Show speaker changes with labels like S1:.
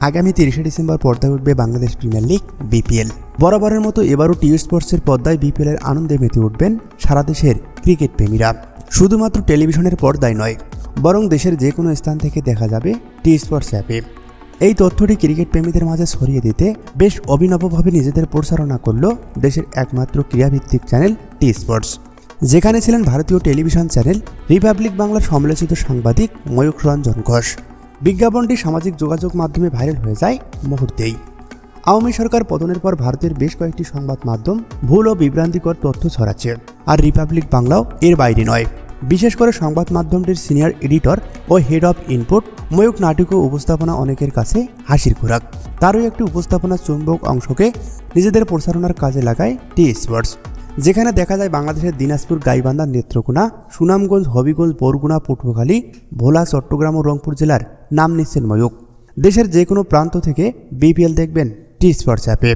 S1: আগামী 30শে ডিসেম্বর পর্দায় উঠবে বাংলাদেশ প্রিমিয়ার লিগ বিপিএল। বরাবরের মতো এবারও টি স্পোর্টসের পর্দায় বিপিএল এর আনন্দে মেতে উঠবেন সারা দেশের ক্রিকেট প্রেমীরা। শুধুমাত্র টেলিভিশনের পর্দায় নয়, বরং দেশের যে কোনো স্থান থেকে দেখা যাবে টি স্পোর্টস অ্যাপে। এই তথ্যটি ক্রিকেট প্রেমীদের মাঝে ছড়িয়ে দিতে বেশ অভিনবভাবে নিজেদের প্রচারণা করল দেশের একমাত্র ক্রীড়াভিত্তিক চ্যানেল টি স্পোর্টস, যেখানে ছিলেন ভারতীয় টেলিভিশন চ্যানেল রিপাবলিক বাংলার সমালোচিত সাংবাদিক ময়ূখ রঞ্জন ঘোষ। বিজ্ঞাপনটি সামাজিক যোগাযোগ মাধ্যমে ভাইরাল হয়ে যায় মুহূর্তেই। আওয়ামী সরকার পতনের পর ভারতের বেশ কয়েকটি সংবাদ মাধ্যম ভুল ও বিভ্রান্তিকর তথ্য ছড়াচ্ছে, আর রিপাবলিক বাংলাও এর বাইরে নয়। বিশেষ করে সংবাদ মাধ্যমটির সিনিয়র এডিটর ও হেড অফ ইনপুট ময়ূখ নাটক ও উপস্থাপনা অনেকের কাছে হাসির খোরাক। তারই একটি উপস্থাপনা চুম্বক অংশকে নিজেদের প্রচারণার কাজে লাগায় টি স্পোর্টস, যেখানে দেখা যায় বাংলাদেশের দিনাজপুর, গাইবান্ধা, নেত্রকোনা, সুনামগঞ্জ, হবিগঞ্জ, বরগুনা, পটুয়াখালী, ভোলা, চট্টগ্রাম ও রংপুর জেলার নাম নিচ্ছেন ময়ূখ। দেশের যে কোনো প্রান্ত থেকে বিপিএল দেখবেন টি স্পোর্টস অ্যাপে।